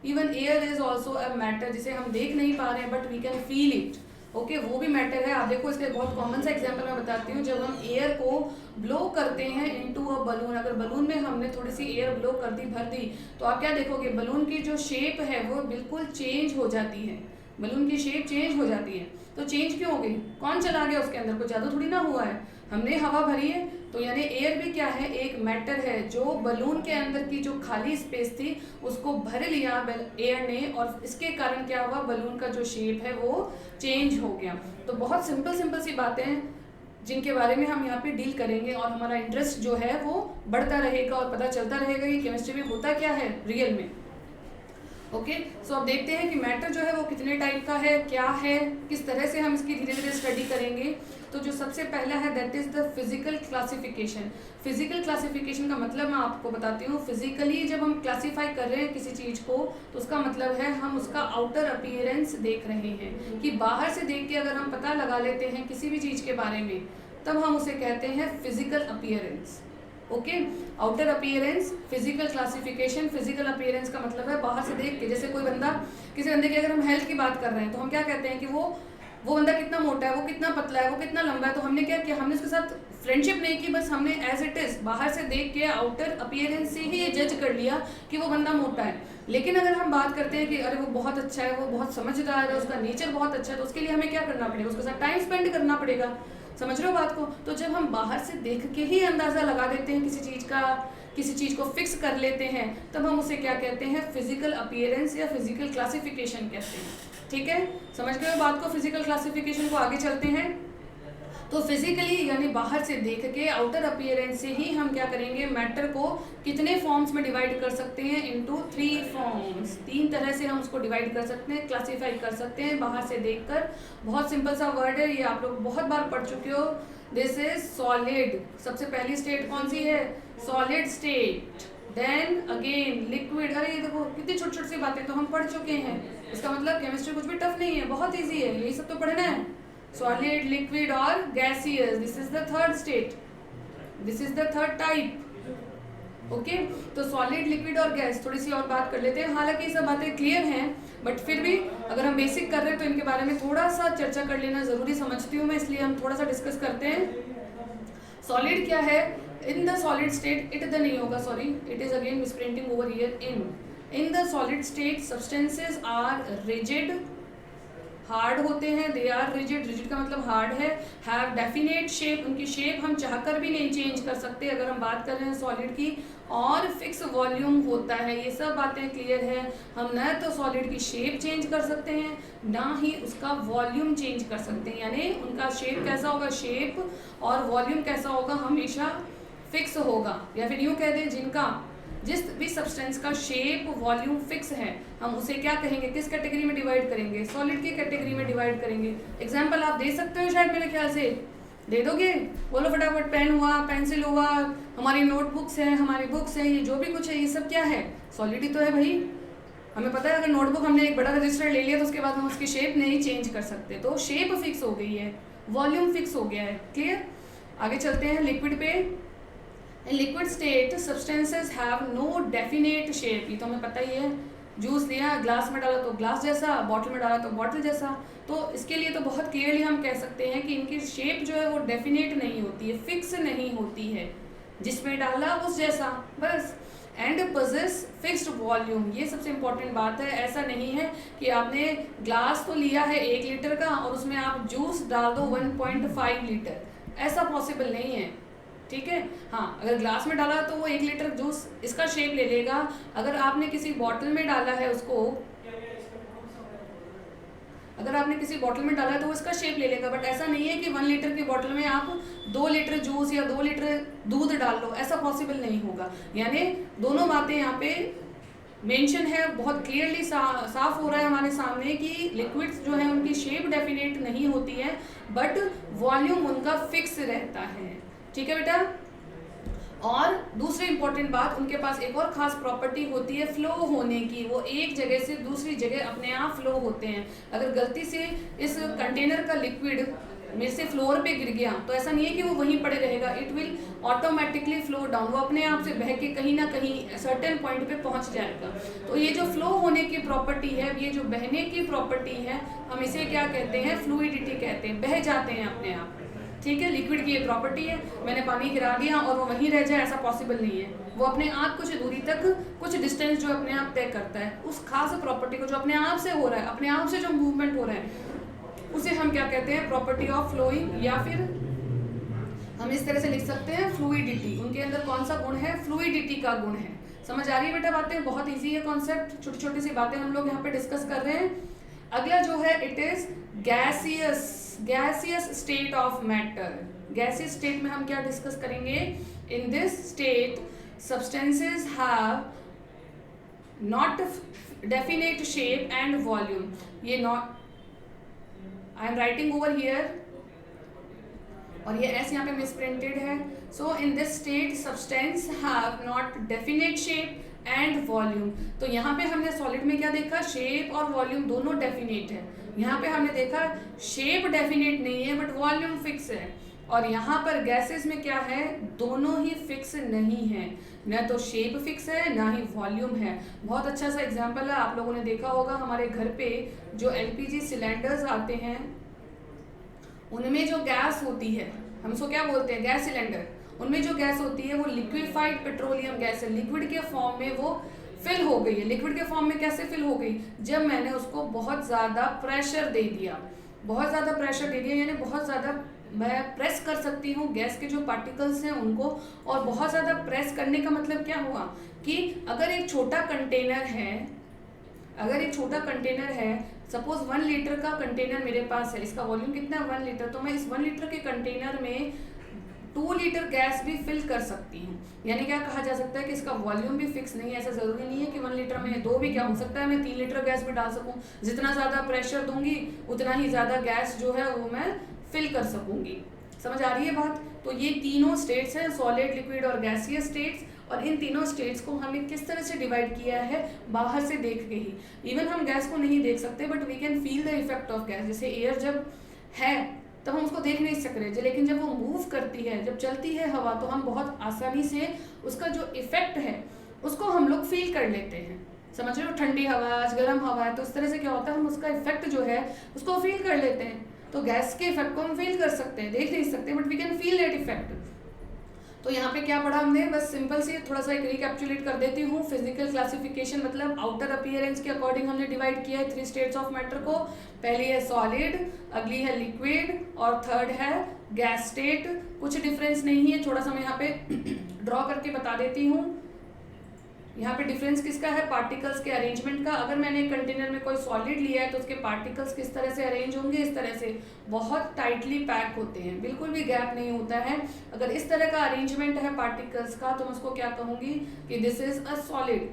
even air is also a matter, जिसे हम देख नहीं पा रहे हैं but we can feel it, okay, वो भी मैटर है। आप देखो इसका बहुत कॉमन सा एग्जांपल मैं बताती हूँ। जब हम एयर को ब्लो करते हैं इनटू अ बलून, अगर बलून में हमने थोड़ी सी एयर ब्लो कर दी, भर दी, तो आप क्या देखोगे, बलून की जो शेप है वो बिल्कुल चेंज हो जाती है, बलून की शेप चेंज हो जाती है। तो चेंज क्यों हो गई, कौन चला गया उसके अंदर, कोई जादू थोड़ी ना हुआ है, हमने हवा भरी है। तो यानी एयर भी क्या है, एक मैटर है जो बलून के अंदर की जो खाली स्पेस थी उसको भर लिया एयर ने, और इसके कारण क्या हुआ, बलून का जो शेप है वो चेंज हो गया। तो बहुत सिंपल सी बातें हैं जिनके बारे में हम यहाँ पे डील करेंगे और हमारा इंटरेस्ट जो है वो बढ़ता रहेगा और पता चलता रहेगा कि केमिस्ट्री में होता क्या है रियल में। ओके, सो अब देखते हैं कि मैटर जो है वो कितने टाइप का है, क्या है, किस तरह से हम इसकी धीरे धीरे स्टडी करेंगे। तो जो सबसे पहला है that is the physical classification. Physical classification का मतलब मैं आपको बताती हूँ। फिजिकली जब हम क्लासीफाई कर रहे हैं किसी चीज़ को तो उसका मतलब है हम उसका आउटर अपीयरेंस देख रहे हैं, कि बाहर से देख के अगर हम पता लगा लेते हैं किसी भी चीज़ के बारे में तब हम उसे कहते हैं physical appearance. Okay, outer appearance, physical classification. Physical appearance का मतलब है बाहर से देख के, जैसे कोई बंदा, किसी बंदे की अगर हम हेल्थ की बात कर रहे हैं तो हम क्या कहते हैं कि वो बंदा कितना मोटा है, वो कितना पतला है, वो कितना लंबा है। तो हमने क्या किया, हमने उसके साथ फ्रेंडशिप नहीं की, बस हमने एज इट इज बाहर से देख के आउटर अपीयरेंस से ही ये जज कर लिया कि वो बंदा मोटा है। लेकिन अगर हम बात करते हैं कि अरे वो बहुत अच्छा है, वो बहुत समझदार है, उसका नेचर बहुत अच्छा है, तो उसके लिए हमें क्या करना पड़ेगा, उसके साथ टाइम स्पेंड करना पड़ेगा। समझ रहे हो बात को? तो जब हम बाहर से देख के ही अंदाज़ा लगा देते हैं किसी चीज़ का, किसी चीज़ को फिक्स कर लेते हैं, तब हम उसे क्या कहते हैं, फिजिकल अपीयरेंस या फिजिकल क्लासिफिकेशन कहते हैं। ठीक है, समझ गए बात को? फिजिकल क्लासिफिकेशन को आगे चलते हैं। तो फिजिकली यानी बाहर से देख के आउटर अपीयरेंस से ही हम क्या करेंगे, मैटर को कितने फॉर्म्स में डिवाइड कर सकते हैं, इनटू 3 फॉर्म्स। 3 तरह से हम उसको डिवाइड कर सकते हैं, क्लासीफाई कर सकते हैं बाहर से देखकर। बहुत सिंपल सा वर्ड है, ये आप लोग बहुत बार पढ़ चुके हो। This is solid. सबसे पहली स्टेट कौन सी है, solid state. Then again liquid. अरे ये देखो कितनी छोटी छोटी सी बातें तो हम पढ़ चुके हैं। इसका मतलब केमिस्ट्री कुछ भी टफ नहीं है, बहुत ईजी है, यही सब तो पढ़ना है। सॉलिड, लिक्विड और gaseous, this is the third state, this is the third type. Okay, तो सॉलिड, लिक्विड और गैस, थोड़ी सी और बात कर लेते हैं। हालांकि ये सब बातें क्लियर हैं, बट फिर भी अगर हम बेसिक कर रहे हैं तो इनके बारे में थोड़ा सा चर्चा कर लेना जरूरी समझती हूँ मैं, इसलिए हम थोड़ा सा डिस्कस करते हैं। सॉलिड क्या है, in the solid state, it the नहीं होगा, sorry, it is again misprinting over here. In the solid state substances are rigid, hard होते हैं, दे आर रिजिड, रिजिड का मतलब हार्ड है। हैव डेफिनेट शेप, उनकी शेप हम चाहकर भी नहीं चेंज कर सकते अगर हम बात कर रहे हैं सॉलिड की। और फिक्स वॉल्यूम होता है, ये सब बातें क्लियर है। हम न तो सॉलिड की शेप चेंज कर सकते हैं, ना ही उसका वॉल्यूम चेंज कर सकते हैं। यानी उनका शेप कैसा होगा, शेप और वॉल्यूम कैसा होगा, हमेशा फिक्स होगा। या फिर यूँ कह दें, जिनका जिस भी सब्सटेंस का शेप वॉल्यूम फिक्स है, हम उसे क्या कहेंगे, किस कैटेगरी में डिवाइड करेंगे, सॉलिड की कैटेगरी में डिवाइड करेंगे। एग्जांपल आप दे सकते हो शायद, मेरे ख्याल से दे दोगे, बोलो फटाफट। पेन हुआ, पेंसिल हुआ, हमारी नोटबुक्स हैं, हमारी बुक्स हैं, ये जो भी कुछ है ये सब क्या है, सॉलिड ही तो है भाई। हमें पता है अगर नोटबुक हमने एक बड़ा रजिस्टर ले लिया तो उसके बाद हम उसकी शेप नहीं चेंज कर सकते, तो शेप फिक्स हो गई है, वॉल्यूम फिक्स हो गया है। क्लियर, आगे चलते हैं लिक्विड पे। In liquid state substances have no definite shape, ये तो हमें पता ही है। जूस लिया, ग्लास में डाला तो ग्लास जैसा, बॉटल में डाला तो बॉटल जैसा। तो इसके लिए तो बहुत क्लियरली हम कह सकते हैं कि इनकी शेप जो है वो डेफिनेट नहीं होती है, फिक्स नहीं होती है, जिसमें डाला उस जैसा, बस। एंड पोजेस फिक्स्ड वॉल्यूम, ये सबसे इंपॉर्टेंट बात है। ऐसा नहीं है कि आपने ग्लास तो लिया है 1 लीटर का और उसमें आप जूस डाल दो 1.5 लीटर, ऐसा पॉसिबल नहीं है। ठीक है, हाँ, अगर ग्लास में डाला तो वो 1 लीटर जूस इसका शेप ले लेगा। अगर आपने किसी बॉटल में डाला है उसको, अगर आपने किसी बॉटल में डाला है तो वो इसका शेप ले लेगा। बट ऐसा नहीं है कि 1 लीटर की बॉटल में आप 2 लीटर जूस या 2 लीटर दूध डाल लो, ऐसा पॉसिबल नहीं होगा। यानी दोनों बातें यहाँ पे मेंशन है, बहुत क्लियरली साफ हो रहा है हमारे सामने कि लिक्विड्स जो है उनकी शेप डेफिनेट नहीं होती है, बट वॉल्यूम उनका फिक्स रहता है। ठीक है बेटा। और दूसरी इंपॉर्टेंट बात, उनके पास एक और खास प्रॉपर्टी होती है फ्लो होने की। वो एक जगह से दूसरी जगह अपने आप फ्लो होते हैं। अगर गलती से इस कंटेनर का लिक्विड मेरे से फ्लोर पे गिर गया तो ऐसा नहीं है कि वो वहीं पड़े रहेगा, it will automatically flow down, वो अपने आप से बह के कहीं ना कहीं सर्टेन पॉइंट पे पहुंच जाएगा। तो ये जो फ्लो होने की प्रॉपर्टी है, ये जो बहने की प्रॉपर्टी है, हम इसे क्या कहते हैं, फ्लूइडिटी कहते हैं, बह जाते हैं अपने आप। ठीक है, लिक्विड की ये प्रॉपर्टी है। मैंने पानी गिरा दिया और वो वहीं रह जाए, ऐसा पॉसिबल नहीं है। वो अपने आप कुछ दूरी तक, कुछ डिस्टेंस जो अपने आप तय करता है, उस खास प्रॉपर्टी को जो अपने आप से हो रहा है, अपने आप से जो मूवमेंट हो रहा है, उसे हम क्या कहते हैं, प्रॉपर्टी ऑफ फ्लोइंग। या फिर हम इस तरह से लिख सकते हैं फ्लूइडिटी। उनके अंदर कौन सा गुण है, फ्लूइडिटी का गुण है। समझ आ रही है बेटा बातें? बहुत ईजी है कॉन्सेप्ट, छोटी छोटी सी बातें हम लोग यहाँ पे डिस्कस कर रहे हैं। अगला जो है it is gaseous, gaseous state of matter. Gaseous state में हम क्या डिस्कस करेंगे, in this state substances have not definite shape and volume, ये not, I am writing over here और ये एस यहाँ पे मिसप्रिंटेड है। So in this state substance have not definite shape and volume. तो यहाँ पे हमने सॉलिड में क्या देखा, शेप और वॉल्यूम दोनों डेफिनेट है। यहाँ पे हमने देखा शेप डेफिनेट नहीं है बट वॉल्यूम फिक्स है, और यहाँ पर गैसेस में क्या है, दोनों ही फिक्स नहीं है, न तो शेप फिक्स है ना ही वॉल्यूम है। बहुत अच्छा सा एग्जांपल है, आप लोगों ने देखा होगा हमारे घर पे जो एलपीजी सिलेंडर्स आते हैं उनमें जो गैस होती है, हम उसको क्या बोलते हैं, गैस सिलेंडर, उनमें जो गैस होती है वो लिक्विफाइड पेट्रोलियम गैस है, लिक्विड के फॉर्म में वो फिल हो गई है। लिक्विड के फॉर्म में कैसे फिल हो गई, जब मैंने उसको बहुत ज़्यादा प्रेशर दे दिया, बहुत ज़्यादा प्रेशर दे दिया, यानी बहुत ज़्यादा मैं प्रेस कर सकती हूँ गैस के जो पार्टिकल्स हैं उनको। और बहुत ज़्यादा प्रेस करने का मतलब क्या हुआ कि अगर एक छोटा कंटेनर है, अगर एक छोटा कंटेनर है, सपोज 1 लीटर का कंटेनर मेरे पास है, इसका वॉल्यूम कितना है 1 लीटर, तो मैं इस 1 लीटर के कंटेनर में 2 लीटर गैस भी फिल कर सकती हूँ। यानी क्या कहा जा सकता है कि इसका वॉल्यूम भी फिक्स नहीं है। ऐसा ज़रूरी नहीं है कि 1 लीटर में 2 भी, क्या हो सकता है मैं 3 लीटर गैस भी डाल सकूँ, जितना ज़्यादा प्रेशर दूंगी उतना ही ज़्यादा गैस जो है वो मैं फिल कर सकूँगी। समझ आ रही है बात। तो ये तीनों स्टेट्स हैं, सॉलिड, लिक्विड और गैसियस स्टेट्स, और इन तीनों स्टेट्स को हमें किस तरह से डिवाइड किया है, बाहर से देख के ही। इवन हम गैस को नहीं देख सकते but we can feel the effect of gas. जैसे एयर जब है तब हम उसको देख नहीं सक रहे, लेकिन जब वो मूव करती है, जब चलती है हवा, तो हम बहुत आसानी से उसका जो इफेक्ट है उसको हम लोग फील कर लेते हैं। समझ रहे हो, ठंडी हवा आज गर्म हवा है, तो इस तरह से क्या होता है, हम उसका इफेक्ट जो है उसको फील कर लेते हैं। तो गैस के इफेक्ट को हम फील कर सकते हैं, देख नहीं सकते but we can feel that effect. तो यहाँ पे क्या पढ़ा हमने, बस सिंपल से थोड़ा सा एक रिकैप्चुलेट कर देती हूँ। फिजिकल क्लासिफिकेशन मतलब आउटर अपीयरेंस के अकॉर्डिंग हमने डिवाइड किया है 3 स्टेट्स ऑफ मैटर को। पहली है सॉलिड, अगली है लिक्विड और थर्ड है गैस स्टेट। कुछ डिफरेंस नहीं है, थोड़ा सा मैं यहाँ पे ड्रॉ करके बता देती हूँ। यहाँ पे डिफरेंस किसका है, पार्टिकल्स के अरेंजमेंट का। अगर मैंने एक कंटेनर में कोई सॉलिड लिया है तो उसके पार्टिकल्स किस तरह से अरेंज होंगे, इस तरह से बहुत टाइटली पैक होते हैं, बिल्कुल भी गैप नहीं होता है। अगर इस तरह का अरेंजमेंट है पार्टिकल्स का तो मैं उसको क्या कहूँगी कि दिस इज अ सॉलिड।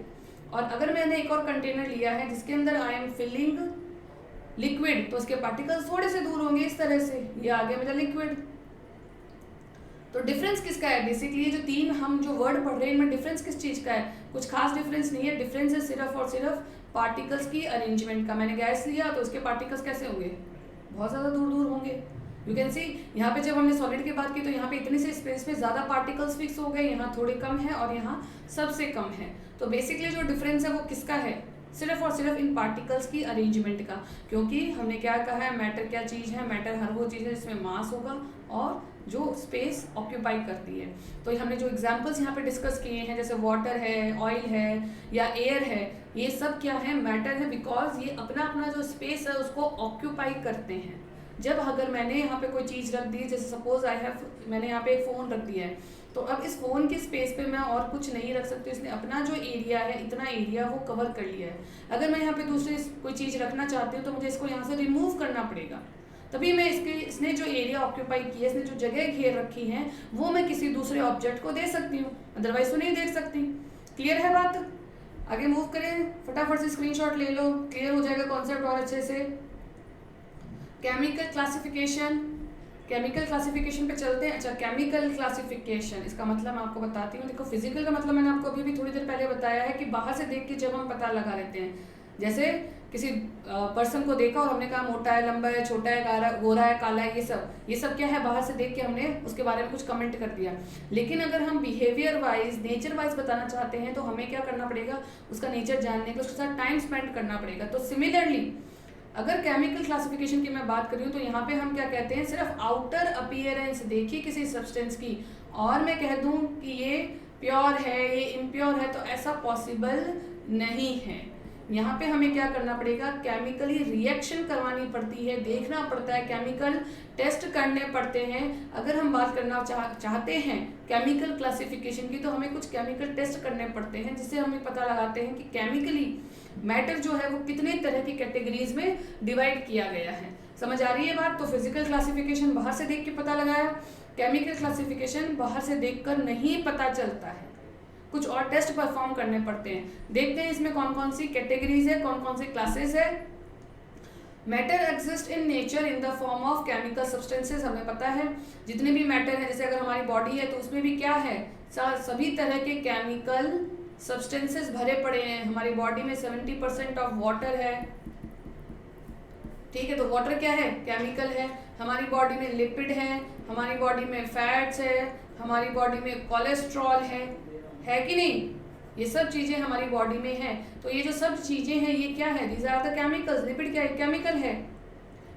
और अगर मैंने एक और कंटेनर लिया है जिसके अंदर आई एम फिलिंग लिक्विड, तो उसके पार्टिकल्स थोड़े से दूर होंगे इस तरह से, ये आ गया मेरा लिक्विड। तो डिफरेंस किसका है, बेसिकली जो 3 हम जो वर्ड पढ़ रहे हैं इनमें डिफरेंस किस चीज़ का है, कुछ खास डिफरेंस नहीं है। डिफरेंस है सिर्फ और सिर्फ पार्टिकल्स की अरेंजमेंट का। मैंने गैस लिया तो उसके पार्टिकल्स कैसे होंगे, बहुत ज़्यादा दूर दूर होंगे। यू कैन सी यहाँ पे जब हमने सॉलिड की बात की तो यहाँ पे इतनी से स्पेस में ज़्यादा पार्टिकल्स फिक्स हो गए, यहाँ थोड़े कम है और यहाँ सबसे कम है। तो बेसिकली जो डिफरेंस है वो किसका है, सिर्फ और सिर्फ इन पार्टिकल्स की अरेंजमेंट का। क्योंकि हमने क्या कहा है, मैटर क्या चीज़ है, मैटर हर वो चीज़ है जिसमें मास होगा और जो स्पेस ऑक्यूपाई करती है। तो हमने जो एग्जांपल्स यहाँ पे डिस्कस किए हैं जैसे वाटर है, ऑयल है या एयर है, ये सब क्या है, मैटर है, बिकॉज ये अपना अपना जो स्पेस है उसको ऑक्यूपाई करते हैं। जब अगर मैंने यहाँ पे कोई चीज़ रख दी, जैसे सपोज आई हैव, मैंने यहाँ पे एक फ़ोन रख दिया है, तो अब इस फ़ोन की स्पेस पे मैं और कुछ नहीं रख सकती, इसने अपना जो एरिया है इतना एरिया वो कवर कर लिया है। अगर मैं यहाँ पे दूसरी कोई चीज़ रखना चाहती हूँ तो मुझे इसको यहाँ से रिमूव करना पड़ेगा, तभी मैं इसने जो एरिया ऑक्यूपाई किया, इसने जो जगह घेर रखी है वो मैं किसी दूसरे ऑब्जेक्ट को दे सकती हूँ, अदरवाइज तो नहीं दे सकती। क्लियर है बात, आगे मूव करें, फटाफट से स्क्रीनशॉट ले लो, क्लियर हो जाएगा कॉन्सेप्ट और अच्छे से। केमिकल क्लासिफिकेशन, केमिकल क्लासिफिकेशन पे चलते हैं। अच्छा, केमिकल क्लासिफिकेशन इसका मतलब मैं आपको बताती हूँ। देखो फिजिकल का मतलब मैंने आपको अभी भी थोड़ी देर पहले बताया है कि बाहर से देख के जब हम पता लगा लेते हैं, जैसे किसी पर्सन को देखा और हमने कहा मोटा है, लंबा है, छोटा है, गोरा है, काला है, ये सब क्या है, बाहर से देख के हमने उसके बारे में कुछ कमेंट कर दिया। लेकिन अगर हम बिहेवियर वाइज, नेचर वाइज बताना चाहते हैं तो हमें क्या करना पड़ेगा, उसका नेचर जानने के लिए उसके साथ टाइम स्पेंड करना पड़ेगा। तो सिमिलरली अगर केमिकल क्लासिफिकेशन की मैं बात करूँ तो यहाँ पे हम क्या कहते हैं, सिर्फ आउटर अपीयरेंस देखिए किसी सब्सटेंस की और मैं कह दूँ कि ये प्योर है, ये इम्प्योर है, तो ऐसा पॉसिबल नहीं है। यहाँ पे हमें क्या करना पड़ेगा, केमिकली रिएक्शन करवानी पड़ती है, देखना पड़ता है, केमिकल टेस्ट करने पड़ते हैं। अगर हम बात करना चाहते हैं केमिकल क्लासिफिकेशन की तो हमें कुछ केमिकल टेस्ट करने पड़ते हैं जिससे हमें पता लगाते हैं कि केमिकली मैटर जो है वो कितने तरह की कैटेगरीज में डिवाइड किया गया है। समझ आ रही है बात। तो फिजिकल क्लासिफिकेशन बाहर से देख के पता लगाया, केमिकल क्लासिफिकेशन बाहर से देखकर नहीं पता चलता है। कुछ और टेस्ट परफॉर्म करने पड़ते हैं। देखते हैं इसमें कौन कौन सी कैटेगरीज है, कौन कौन सी क्लासेस है। Matter exist in nature in the form of chemical substances, हमें पता है जितने भी मैटर है, जैसे अगर हमारी बॉडी है तो उसमें भी क्या है, सभी तरह के केमिकल सब्सटेंसेस भरे पड़े हैं। हमारी बॉडी में 70% ऑफ वाटर है, ठीक है, तो वाटर क्या है, केमिकल है। हमारी बॉडी में लिपिड है, हमारी बॉडी में फैट्स है, हमारी बॉडी में कोलेस्ट्रॉल है कि नहीं, ये सब चीजें हमारी बॉडी में है। तो ये जो सब चीजें हैं ये क्या है, these are the chemicals. Lipid क्या है, केमिकल है,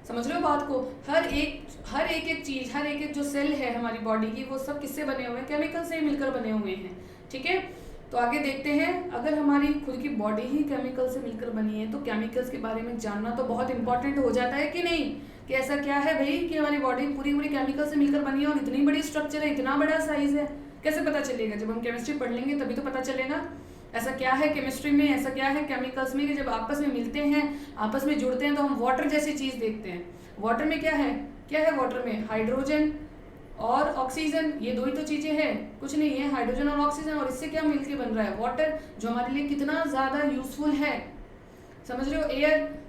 समझ रहे हो बात को। हर एक चीज, हर एक जो सेल है हमारी बॉडी की, वो सब किससे बने हुए हैं, केमिकल से मिलकर बने हुए हैं, ठीक है। तो आगे देखते हैं, अगर हमारी खुद की बॉडी ही केमिकल से मिलकर बनी है तो केमिकल्स के बारे में जानना तो बहुत इंपॉर्टेंट हो जाता है कि नहीं, कि ऐसा क्या है भाई कि हमारी बॉडी पूरी केमिकल से मिलकर बनी है और इतनी बड़ी स्ट्रक्चर है, इतना बड़ा साइज है, कैसे पता चलेगा, जब हम केमिस्ट्री पढ़ लेंगे तभी तो पता चलेगा। ऐसा क्या है केमिस्ट्री में, ऐसा क्या है केमिकल्स में कि जब आपस में मिलते हैं, आपस में जुड़ते हैं तो हम वाटर जैसी चीज देखते हैं। वाटर में क्या है वाटर में हाइड्रोजन और ऑक्सीजन, ये दो ही तो चीजें हैं, कुछ नहीं है, हाइड्रोजन और ऑक्सीजन, और इससे क्या मिलके बन रहा है, वाटर, जो हमारे लिए कितना ज्यादा यूजफुल है, समझ रहे हो।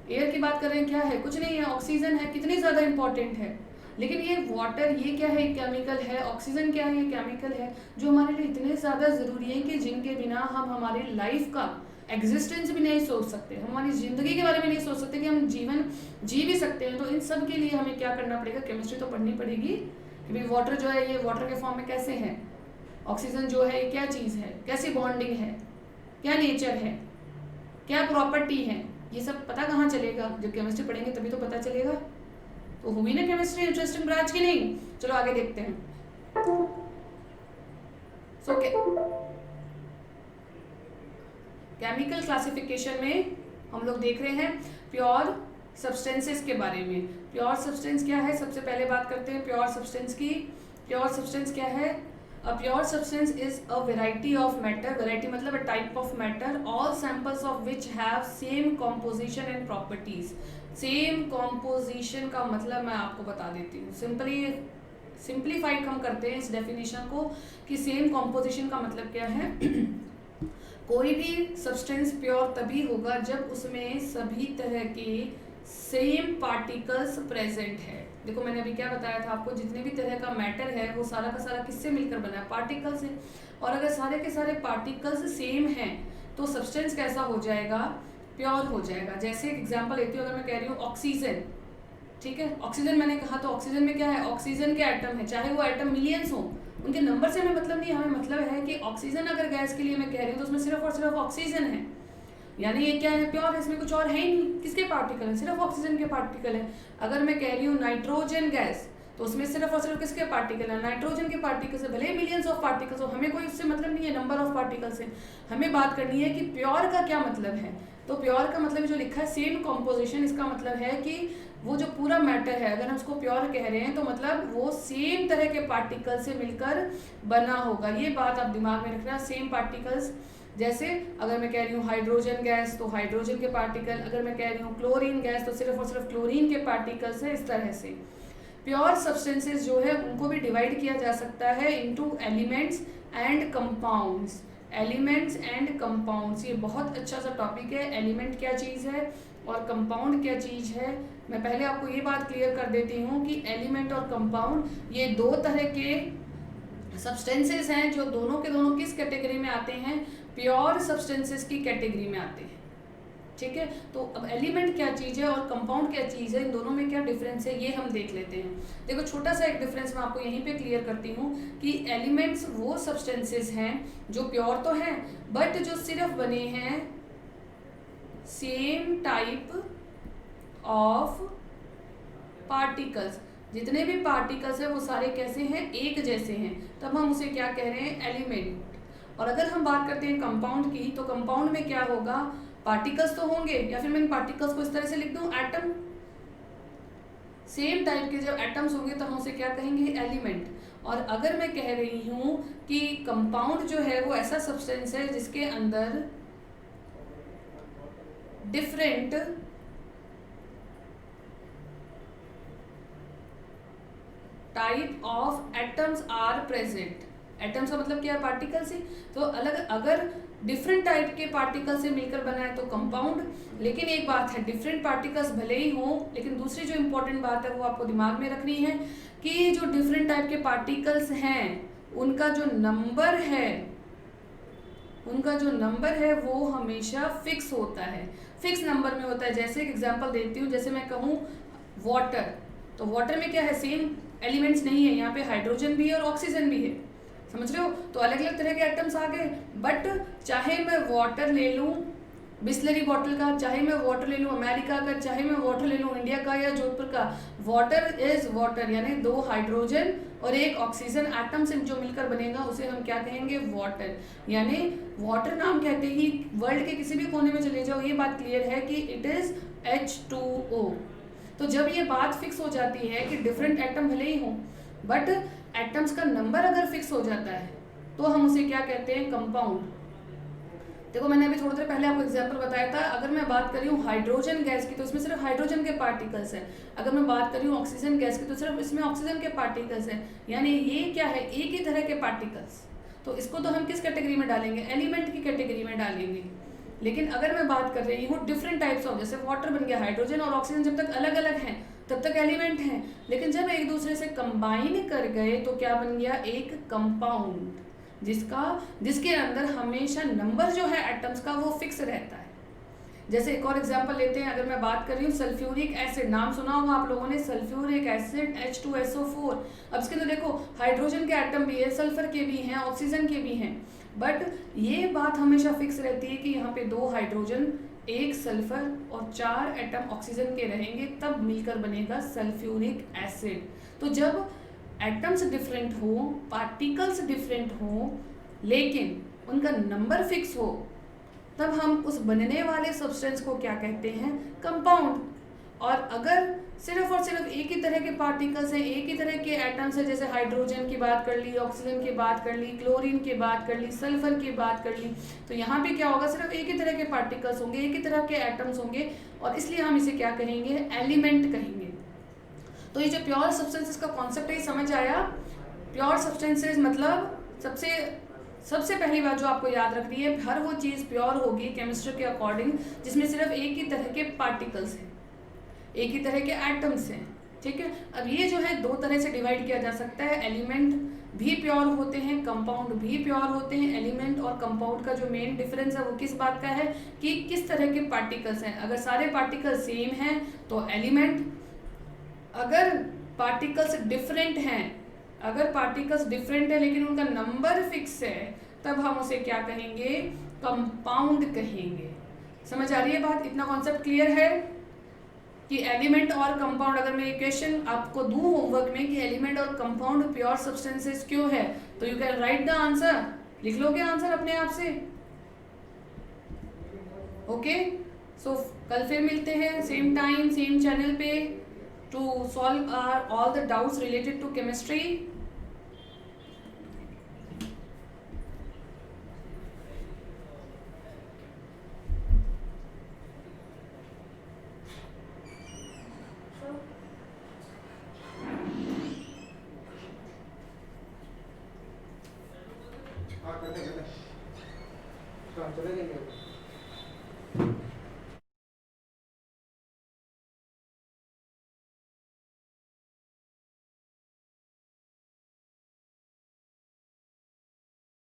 एयर की बात कर रहे हैं, क्या है, कुछ नहीं है, ऑक्सीजन है, कितनी ज्यादा इंपॉर्टेंट है। लेकिन ये वाटर, ये क्या है, केमिकल है। ऑक्सीजन क्या है, ये केमिकल है, जो हमारे लिए इतने ज्यादा जरूरी है कि जिनके बिना हम हमारी लाइफ का एग्जिस्टेंस भी नहीं सोच सकते, हम हमारी जिंदगी के बारे में नहीं सोच सकते कि हम जीवन जी भी सकते हैं। तो इन सब के लिए हमें क्या करना पड़ेगा, केमिस्ट्री तो पढ़नी पड़ेगी कि भाई वाटर जो है ये वाटर के फॉर्म में कैसे है, ऑक्सीजन जो है ये क्या चीज है, कैसी बॉन्डिंग है, क्या नेचर है, क्या प्रॉपर्टी है, ये सब पता कहाँ चलेगा, जब केमिस्ट्री पढ़ेंगे तभी तो पता चलेगा। तो हुई ना केमिस्ट्री इंटरेस्टिंग ब्रांच की नहीं। चलो आगे देखते हैं। केमिकल क्लासिफिकेशन में हम लोग देख रहे हैं प्योर सब्सटेंसेस के बारे में। प्योर सब्सटेंस क्या है, सबसे पहले बात करते हैं प्योर सब्सटेंस की। प्योर सब्सटेंस क्या है, a pure substance is a variety of matter, variety मतलब a type of matter, all samples of which have same composition and properties. Same composition का मतलब मैं आपको बता देती हूँ, सिंप्लीफाइड हम करते हैं इस डेफिनेशन को कि सेम कॉम्पोजिशन का मतलब क्या है। कोई भी सब्सटेंस प्योर तभी होगा जब उसमें सभी तरह के सेम पार्टिकल्स प्रेजेंट है। देखो मैंने अभी क्या बताया था आपको, जितने भी तरह का मैटर है वो सारा का सारा किससे मिलकर बना है, पार्टिकल से। और अगर सारे के सारे पार्टिकल्स सेम हैं तो सब्सटेंस कैसा हो जाएगा, प्योर हो जाएगा। जैसे एग्जांपल लेती हूँ, अगर मैं कह रही हूँ ऑक्सीजन, ठीक है, ऑक्सीजन मैंने कहा तो ऑक्सीजन में क्या है, ऑक्सीजन के एटम है, चाहे वो एटम मिलियंस हो, उनके नंबर से हमें मतलब नहीं, हमें मतलब है कि ऑक्सीजन अगर गैस के लिए मैं कह रही हूँ तो उसमें सिर्फ और सिर्फ ऑक्सीजन है, यानी ये क्या है, प्योर है, इसमें कुछ और है ही नहीं। किसके पार्टिकल है, सिर्फ ऑक्सीजन के पार्टिकल है। अगर मैं कह रही हूँ नाइट्रोजन गैस तो उसमें सिर्फ और सिर्फ किसके पार्टिकल है, नाइट्रोजन के पार्टिकल से, भले मिलियंस ऑफ पार्टिकल्स हो, हमें कोई उससे मतलब नहीं है नंबर ऑफ पार्टिकल से, हमें बात करनी है कि प्योर का क्या मतलब है। तो प्योर का मतलब जो लिखा है सेम कॉम्पोजिशन, इसका मतलब है कि वो जो पूरा मैटर है अगर हम उसको प्योर कह रहे हैं तो मतलब वो सेम तरह के पार्टिकल से मिलकर बना होगा। ये बात आप दिमाग में रखना, सेम पार्टिकल्स। जैसे अगर मैं कह रही हूँ हाइड्रोजन गैस तो हाइड्रोजन के पार्टिकल, अगर मैं कह रही हूँ क्लोरीन गैस तो सिर्फ और सिर्फ क्लोरीन के पार्टिकल्स है। इस तरह से प्योर सब्सटेंसेस जो है उनको भी डिवाइड किया जा सकता है into elements and compounds. Elements and compounds, ये बहुत अच्छा सा टॉपिक है। एलिमेंट क्या चीज़ है और कंपाउंड क्या चीज़ है, मैं पहले आपको ये बात क्लियर कर देती हूँ कि एलिमेंट और कंपाउंड ये दो तरह के सब्सटेंसेस हैं जो दोनों के दोनों किस कैटेगरी में आते हैं, प्योर सब्सटेंसेस की कैटेगरी में आते हैं, ठीक है। तो अब एलिमेंट क्या चीज़ है और कंपाउंड क्या चीज़ है, इन दोनों में क्या डिफरेंस है ये हम देख लेते हैं। देखो छोटा सा एक डिफरेंस मैं आपको यहीं पे क्लियर करती हूँ कि एलिमेंट्स वो सब्सटेंसेस हैं जो प्योर तो हैं बट जो सिर्फ बने हैं सेम टाइप ऑफ पार्टिकल्स। जितने भी पार्टिकल्स हैं वो सारे कैसे हैं, एक जैसे हैं, तब हम उसे क्या कह रहे हैं, एलिमेंट। और अगर हम बात करते हैं कंपाउंड की तो कंपाउंड में क्या होगा, पार्टिकल्स तो होंगे, या फिर मैं इन पार्टिकल्स को इस तरह से लिख दूं एटम, सेम टाइप के जब एटम्स होंगे तो हम उसे क्या कहेंगे, एलिमेंट। और अगर मैं कह रही हूं कि कंपाउंड जो है वो ऐसा सब्सटेंस है जिसके अंदर different type of atoms are present, atoms का मतलब क्या है, पार्टिकल से। तो अलग अगर डिफरेंट टाइप के पार्टिकल से मिलकर बना है तो कंपाउंड। लेकिन एक बात है, डिफरेंट पार्टिकल्स भले ही हों, लेकिन दूसरी जो इंपॉर्टेंट बात है वो आपको दिमाग में रखनी है कि जो डिफरेंट टाइप के पार्टिकल्स हैं उनका जो नंबर है वो हमेशा फिक्स होता है, फिक्स नंबर में होता है। जैसे एक एग्जांपल देती हूँ, जैसे मैं कहूँ वाटर, तो वाटर में क्या है, सेम एलिमेंट्स नहीं है, यहाँ पे हाइड्रोजन भी है और ऑक्सीजन भी है, समझ रहे हो। तो अलग अलग तरह के एटम्स आ गए, बट चाहे मैं वाटर ले लूँ बिस्लरी बॉटल का, चाहे मैं वाटर ले लूँ अमेरिका का, चाहे मैं वाटर ले लूँ इंडिया का या जोधपुर का, वाटर इज वाटर, यानी 2 हाइड्रोजन और 1 ऑक्सीजन एटम से जो मिलकर बनेगा उसे हम क्या कहेंगे, वाटर। यानी वाटर नाम कहते ही वर्ल्ड के किसी भी कोने में चले जाओ, ये बात क्लियर है कि इट इज H2O। तो जब ये बात फिक्स हो जाती है कि डिफरेंट एटम भले ही हों, बट एटम्स का नंबर अगर फिक्स हो जाता है तो हम उसे क्या कहते हैं, कंपाउंड। देखो मैंने अभी थोड़ी देर पहले आपको एग्जांपल बताया था, अगर मैं बात कर रही हूँ हाइड्रोजन गैस की तो इसमें सिर्फ हाइड्रोजन के पार्टिकल्स हैं, अगर मैं बात कर रही हूँ ऑक्सीजन गैस की तो सिर्फ इसमें ऑक्सीजन के पार्टिकल्स हैं। यानी ये क्या है, एक ही तरह के पार्टिकल्स। तो इसको तो हम किस कैटेगरी में डालेंगे, एलिमेंट की कैटेगरी में डालेंगे। लेकिन अगर मैं बात कर रही हूँ डिफरेंट टाइप्स ऑफ, जैसे वाटर बन गया, हाइड्रोजन और ऑक्सीजन जब तक अलग अलग हैं तब तक एलिमेंट हैं, लेकिन जब एक दूसरे से कंबाइन कर गए तो क्या बन गया, एक कंपाउंड, जिसके अंदर हमेशा नंबर जो है एटम्स का वो फिक्स रहता है। जैसे एक और एग्जांपल लेते हैं, अगर मैं बात कर रही हूँ सल्फ्यूरिक एसिड, नाम सुना होगा आप लोगों ने, सल्फ्यूरिक एसिड H2SO4। अब इसके अंदर देखो हाइड्रोजन के एटम भी है, सल्फर के भी हैं, ऑक्सीजन के भी हैं, बट ये बात हमेशा फिक्स रहती है कि यहाँ पे 2 हाइड्रोजन, 1 सल्फर और 4 एटम ऑक्सीजन के रहेंगे, तब मिलकर बनेगा सल्फ्यूरिक एसिड। तो जब एटम्स डिफरेंट हो, पार्टिकल्स डिफरेंट हो, लेकिन उनका नंबर फिक्स हो, तब हम उस बनने वाले सब्सटेंस को क्या कहते हैं, कंपाउंड। और अगर सिर्फ और सिर्फ एक ही तरह के पार्टिकल्स हैं, एक ही तरह के एटम्स हैं, जैसे हाइड्रोजन की बात कर ली, ऑक्सीजन की बात कर ली, क्लोरीन की बात कर ली, सल्फर की बात कर ली, तो यहाँ पे क्या होगा, सिर्फ एक ही तरह के पार्टिकल्स होंगे, एक ही तरह के एटम्स होंगे, और इसलिए हम इसे क्या कहेंगे, एलिमेंट कहेंगे। तो ये जो प्योर सब्सटेंसेस का कॉन्सेप्ट है, समझ आया। प्योर सब्सटेंसेस मतलब सबसे पहली बात जो आपको याद रखनी है, हर वो चीज़ प्योर होगी केमिस्ट्री के अकॉर्डिंग जिसमें सिर्फ एक ही तरह के पार्टिकल्स हैं, एक ही तरह के एटम्स हैं, ठीक है। अब ये जो है 2 तरह से डिवाइड किया जा सकता है, एलिमेंट भी प्योर होते हैं, कंपाउंड भी प्योर होते हैं। एलिमेंट और कंपाउंड का जो मेन डिफरेंस है वो किस बात का है कि किस तरह के पार्टिकल्स हैं। अगर सारे पार्टिकल्स सेम हैं तो एलिमेंट, अगर पार्टिकल्स डिफरेंट है लेकिन उनका नंबर फिक्स है, तब हम उसे क्या कहेंगे, कंपाउंड कहेंगे। समझ आ रही है बात, इतना कॉन्सेप्ट क्लियर है कि एलिमेंट और कंपाउंड। अगर मैं ये क्वेश्चन आपको दूं होमवर्क में कि एलिमेंट और कंपाउंड प्योर सब्सटेंसेस क्यों है, तो you can write the answer, लिख लोगे आंसर अपने आप से। ओके, सो कल फिर मिलते हैं सेम टाइम सेम चैनल पे to solve all the doubts related to chemistry. चले जाएंगे।